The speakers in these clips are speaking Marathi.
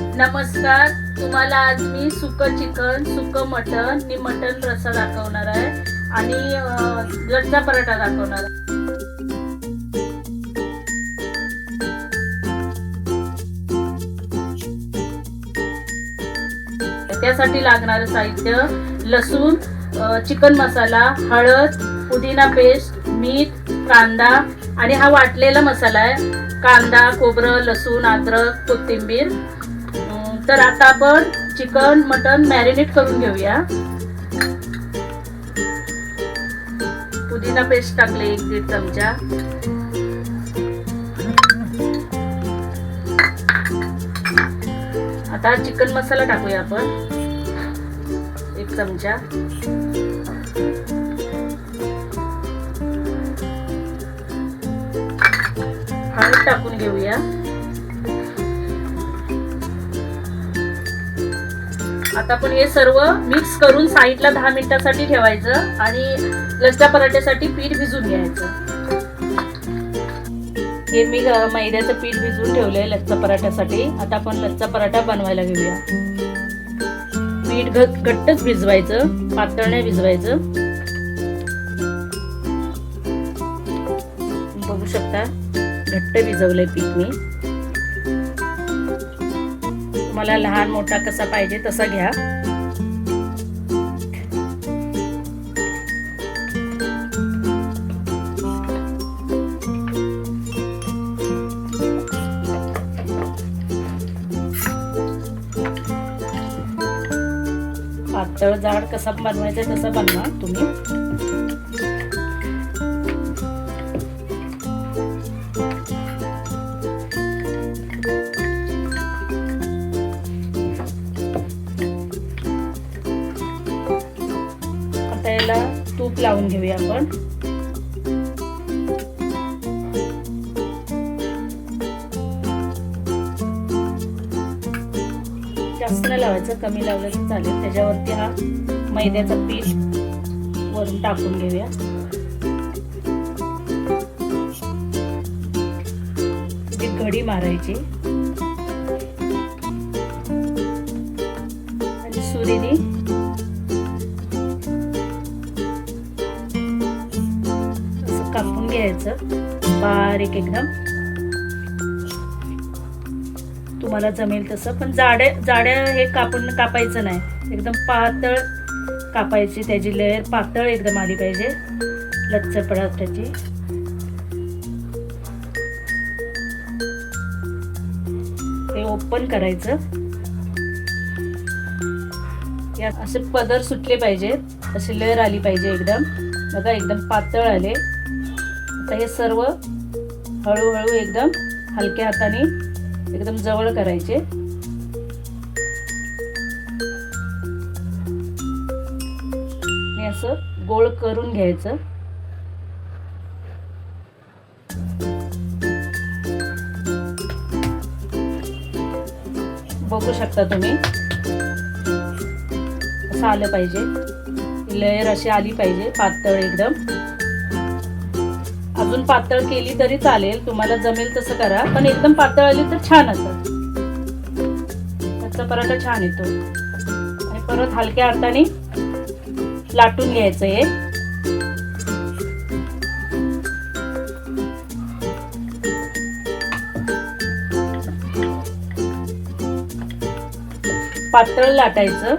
नमस्कार, तुम्हाला आज मी सुकं चिकन, सुकं मटण आणि मटण रस्सा दाखवणार आहे आणि लच्छा पराठा दाखवणार आहे. त्यासाठी लागणारे साहित्य: लसूण, चिकन मसाला, हळद, पुदिना पेस्ट, मीठ, कांदा आणि हा वाटलेला मसाला आहे. कांदा, खोबरं, लसूण, अद्रक, कोथिंबीर. तर आता आपण चिकन मटण मॅरिनेट करून घेऊया. पुदिना पेस्ट टाकले 1-1.5 चमचा. आता चिकन मसाला टाकूया आपण 1 चमचा. हळद टाकून घेऊया. आता आपण हे सर्व मिक्स करून साईडला 10 मिनिटांसाठी ठेवायचं आणि लच्छा पराठ्यासाठी पीठ भिजून घ्यायचं. हे मी मैद्याचं पीठ भिजवून ठेवलंय लच्छा पराठ्यासाठी. आता आपण लच्छा पराठा बनवायला घेऊया. पीठ घट्टच भिजवायचं, पातळ नाही भिजवायचं. बघू शकता घट्ट भिजवलंय पीठ मी. तुम्हाला लहान मोठा कसा पाहिजे तसा घ्या. पातळ जाड कसा बनवायचा तसा बनवा तुम्ही. आता याला तूप लावून घेऊया आपण. जास्त नाही लावायचं, कमी लावलं तर चालेल. त्याच्यावरती हा मैद्याचं पीठ वरून टाकून घेऊया. घडी मारायची आणि सुरीने असं कापून घ्यायचं बारीक एकदम. तुम्हाला जमेल तसं, पण जाड्या हे कापायचं नाही. एकदम पातळ कापायची. त्याची लेयर पातळ एकदम आली पाहिजे लच्छा पराठ्याची. हे ओपन करायचं. यात असे पदर सुटले पाहिजेत, अशी लेयर आली पाहिजे एकदम. बघा एकदम पातळ आले. आता हे सर्व हळूहळू एकदम हलक्या हाताने एकदम जवळ करायचे. हे असं गोल करून घ्यायचं. बघू शकता तुम्ही असं आलं पाहिजे. लेयर अशी आली पाहिजे पातळ एकदम. अजून पातळ केली तरी चालेल, तुम्हाला जमेल तसं करा. पण एकदम पातळ आली तर छान असतं, त्याचा पराठा छान येतो. आणि परत हलक्या हाताने लाटून घ्यायचं हे. पातळ लाटायचं.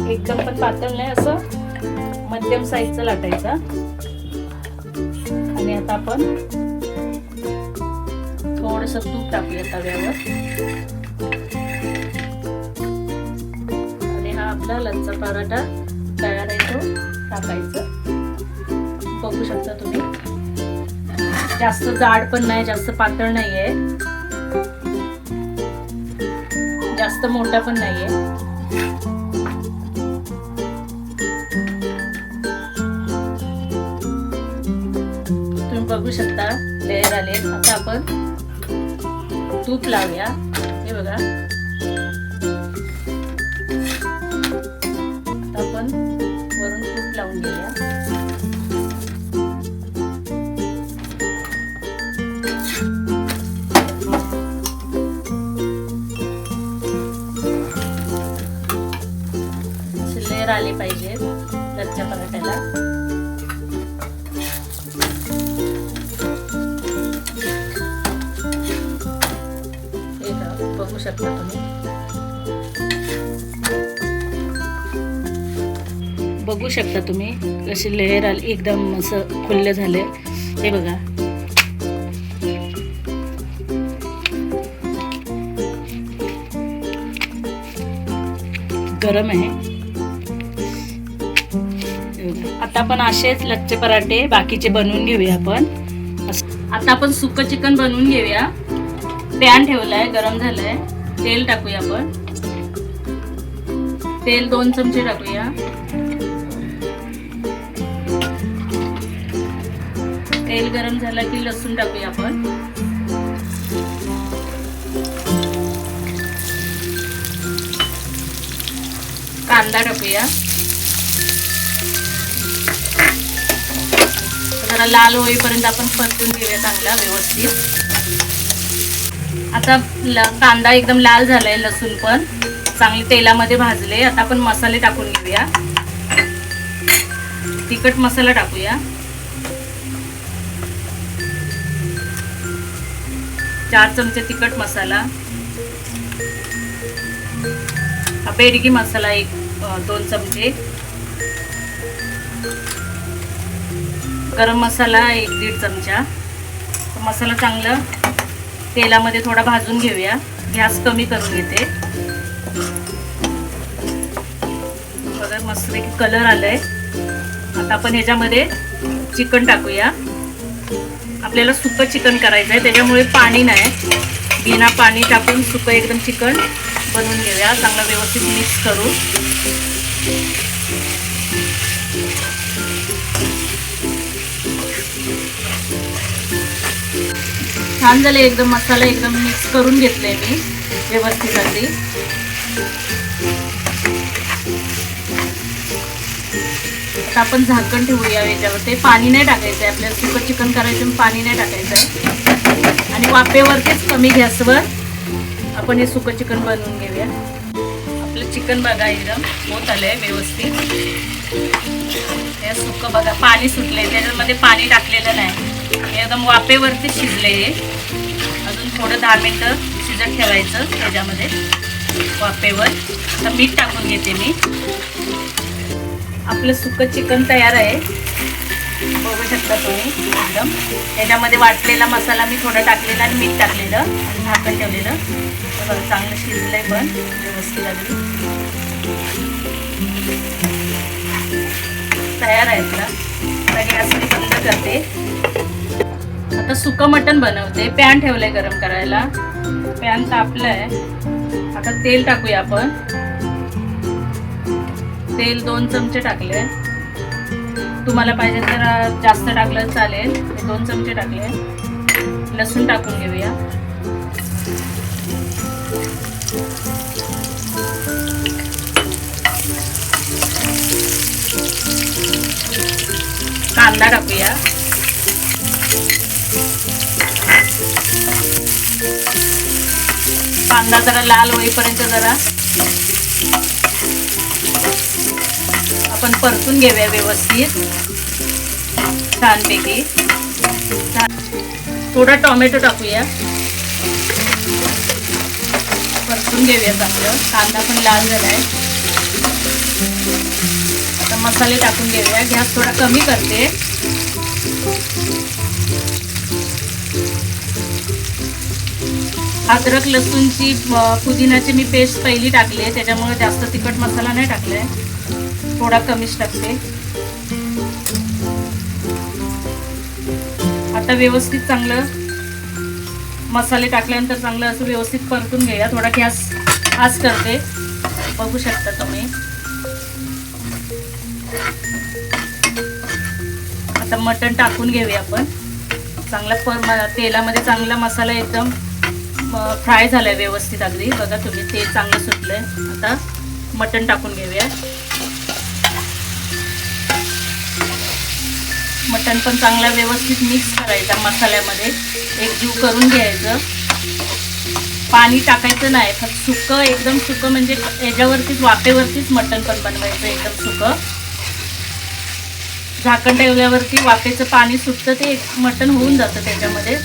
एकदम पण पातळ नाही, असं मध्यम साईजचं लाटायचं. आणि आता आपण थोडंसं तूप टाकूया तव्यावर. आणि हा आपला लच्छा पराठा तयार आहे, तो टाकायचं. बघू शकता तुम्ही जास्त जाड पण नाही, जास्त पातळ नाहीये, जास्त मोठा पण नाहीये. तुम्ही बघू शकता लेयर आले. आता आपण तूप लावूया. हे बघा आता आपण वरून तूप लावून घेऊया. आली पाहिजे लच्छा पराठ्याला. हे बघू शकता तुम्ही. बघू शकता तुम्ही कशी लेअर आली, एकदम असं खुल्ले झाले. हे बघा. गरम आहे. आता आपण असेच लच्छे पराठे बाकीचे बनवून घेऊया आपण. आता आपण सुकं चिकन बनवून घेऊया. पॅन ठेवलाय, गरम झालाय. तेल टाकूया आपण. तेल 2 चमचे टाकूया. तेल गरम झालं की लसूण टाकूया आपण. कांदा टाकूया. जरा लाल होईपर्यंत आपण परतून घेऊया चांगला व्यवस्थित. आता कांदा एकदम लाल झालाय, लसूण पण चांगले तेलामध्ये भाजले. आता आपण मसाले टाकून घेऊया. तिखट मसाला टाकूया. 4 चमचे तिखट मसाला. बेडगी मसाला 2 चमचे. गरम मसाला 1-1.5 चमचा. मसाला चांगला तेलामध्ये थोडा भाजून घेऊया. गॅस कमी करून घेते. बघा मस्तपैकी कलर आलाय. आता आपण ह्याच्यामध्ये चिकन टाकूया. आपल्याला सुकं चिकन करायचं आहे, त्याच्यामुळे पाणी नाही. बिना पाणी टाकून सुकं एकदम चिकन बनवून घेऊया. चांगला व्यवस्थित मिक्स करू. छान झाले एकदम. मसाला एकदम मिक्स करून घेतले मी व्यवस्थित अगदी. आता आपण झाकण ठेवूया याच्यावर. ते पाणी नाही टाकायचं आहे आपल्याला. सुकं चिकन करायचं, पाणी नाही टाकायचं आहे. आणि वाफेवरतीच कमी गॅसवर आपण हे सुकं चिकन बनवून घेऊया. आपलं चिकन बघा एकदम होत आलंय व्यवस्थित. हे सुकं बघा पाणी सुटलंय, त्याच्यामध्ये पाणी टाकलेलं नाही. एकदम वाफेवरती शिजले. हे अजून थोडं 10 मिनिटं शिजत ठेवायचं त्याच्यामध्ये वाफेवर. आता मीठ टाकून घेते मी. आपलं सुकं चिकन तयार आहे, बघू शकता तुम्ही. एकदम त्याच्यामध्ये वाटलेला मसाला मी थोडा टाकलेला आणि मीठ टाकलेलं आणि झाकण ठेवलेलं. बघा चांगलं शिजलंय पण व्यवस्थित. अगदी तयार आहे आपला. आता गॅस बंद करते. आता सुकं मटण बनवते. पॅन ठेवलंय गरम करायला. पॅन तापलंय. आता तेल टाकूया आपण. तेल 2 चमचे टाकले. तुम्हाला पाहिजे तर जास्त टाकलं चालेल. 2 चमचे टाकले. लसूण टाकून घेऊया. कांदा टाकूया. कांदा जरा लाल होईपर्यंत जरा आपण परतून घेऊया व्यवस्थित छानपैकी. थोडा टोमॅटो टाकूया. परतून घेऊया चांगलं. कांदा पण लाल झालाय. आता मसाले टाकून घेऊया. गॅस थोडा कमी करते. अद्रक लसूणची पुदिनाची मी पेस्ट पहिली टाकली आहे, त्याच्यामुळे जास्त तिखट मसाला नाही टाकलाय. थोडा कमीच टाकते. आता व्यवस्थित चांगलं मसाले टाकल्यानंतर चांगलं असं व्यवस्थित परतून घेऊया. थोडा गॅस आज करते. बघू शकता तुम्ही. आता मटण टाकून घेऊया आपण. चांगला तेलामध्ये चांगला मसाला एकदम फ्राय झालाय व्यवस्थित अगदी. बघा तुम्ही तेल चांगलं सुटलंय. आता मटण टाकून घेऊया. मटण पण चांगला व्यवस्थित मिक्स करायचा मसाल्यामध्ये. एकजीव करून घ्यायचं. पाणी टाकायचं नाही, फक्त सुकं एकदम सुकं म्हणजे याच्यावरतीच वाफेवरतीच मटण पण बनवायचं एकदम सुकं. झाकण ठेवल्यावरती वाफेचं पाणी सुटतं, ते मटण होऊन जातं त्याच्यामध्ये,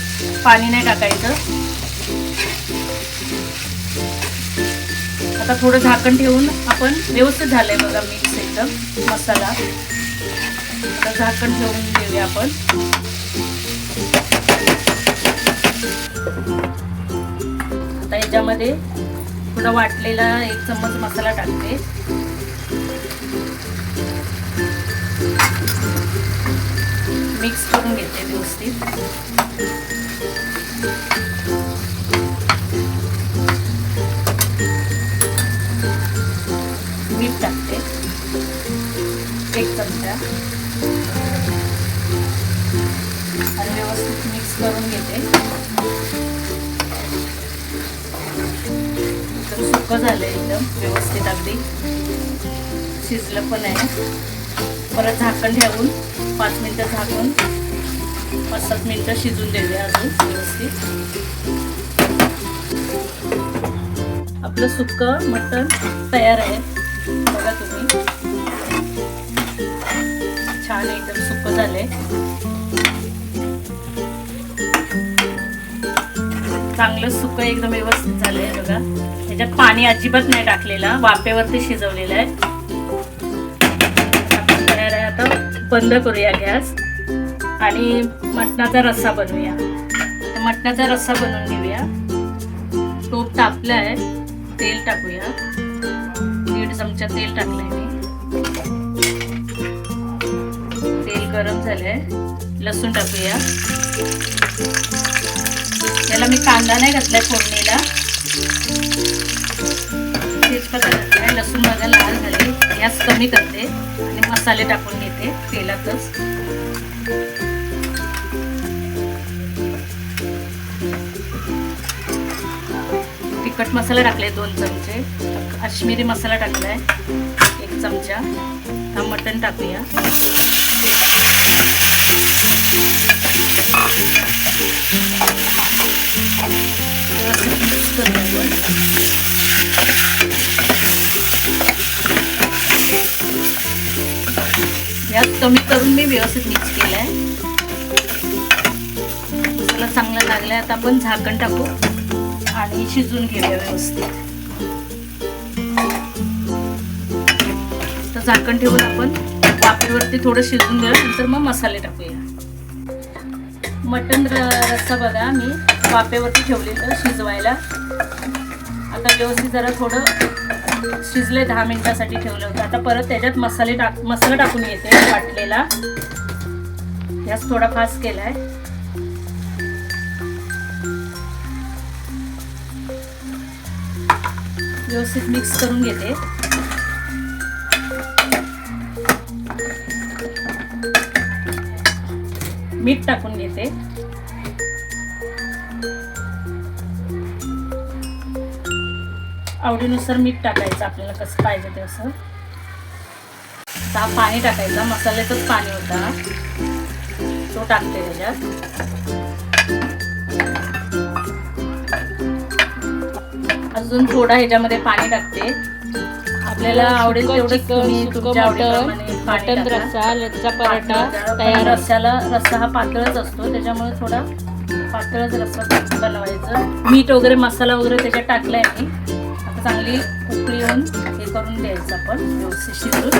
पाणी नाही टाकायचं. आता थोडं झाकण ठेवून आपण व्यवस्थित झालंय बघा मिक्स एकदम मसाला. आता झाकण ठेवून घेऊया आपण. आता याच्यामध्ये थोडा वाटलेला 1 चम्मच मसाला टाकते. मिक्स करून घेते व्यवस्थित. मीठ टाकते 1 चमचा आणि व्यवस्थित मिक्स करून घेते. सुकं झालं एकदम व्यवस्थित, अगदी शिजलं पण आहे. परत झाकण ठेवून 5 मिनिटं झाकून 5-7 मिनिटं शिजून देऊया अजून व्यवस्थित. आपलं सुकं मटण तयार आहे बघा तुम्ही. छान एकदम सुकं झालंय, चांगलं सुकं एकदम व्यवस्थित झालंय बघा. त्याच्यात पाणी अजिबात नाही टाकलेला, वाफेवरती शिजवलेलं आहे. आता बंद करूया गॅस आणि मटणाचा रस्सा बनवूया. मटणाचा रस्सा बनवून घेऊया. टोप तापला आहे, तेल टाकूया. 1.5 चमचा तेल टाकलंय मी. तेल गरम झालंय. लसूण टाकूया. याला मी कांदा नाही घातलाय फोडणीला, तेजपत्ता घातलाय. लसूण बघा लाल झाले. गॅस कमी करते आणि मसाले टाकून घेते तेलातच. तिखट मसाला टाकले 2 चमचे. काश्मीरी मसाला टाकलाय 1 चमचा. हा मटण टाकूया. मिक्स करूया. गॅस कमी करून मी व्यवस्थित मिक्स केलाय. मसाला चांगला लागलाय. आता आपण झाकण टाकू आणि शिजून घेऊया व्यवस्थित. तर झाकण ठेवून आपण वाफेवरती थोडं शिजून घेऊया, नंतर मग मसाले टाकूया. मटण रस्सा बघा मी वाफेवरती ठेवलेलं शिजवायला. आता व्यवस्थित जरा थोडं शिजले, 10 मिनिटासाठी ठेवलं होतं. आता परत त्याच्यात मसाला टाकून येते वाटलेला. गॅस थोडा फास्ट केलाय. व्यवस्थित मिक्स करून घेते. मीठ टाकून घेते. आवडीनुसार मीठ टाकायचं आपल्याला कसं पाहिजे ते असं. आता पाणी टाकायचं, मसाल्याचंच पाणी होता तो टाकते त्याच्यात. अजून थोडा ह्याच्यामध्ये पाणी टाकते. आपल्याला आवडेल तेवढं तुमच्या आवडीप्रमाणे पाणी टाका. रस्सा, लच्छा पराठा तयार. रस्सा हा पातळच असतो, त्याच्यामुळे थोडा पातळच रस्सा बनवायचं. मीठ वगैरे मसाला वगैरे त्याच्यात टाकलाय मी. आता चांगली उकळी येऊन हे करून द्यायचं आपण व्यवस्थित शिजून.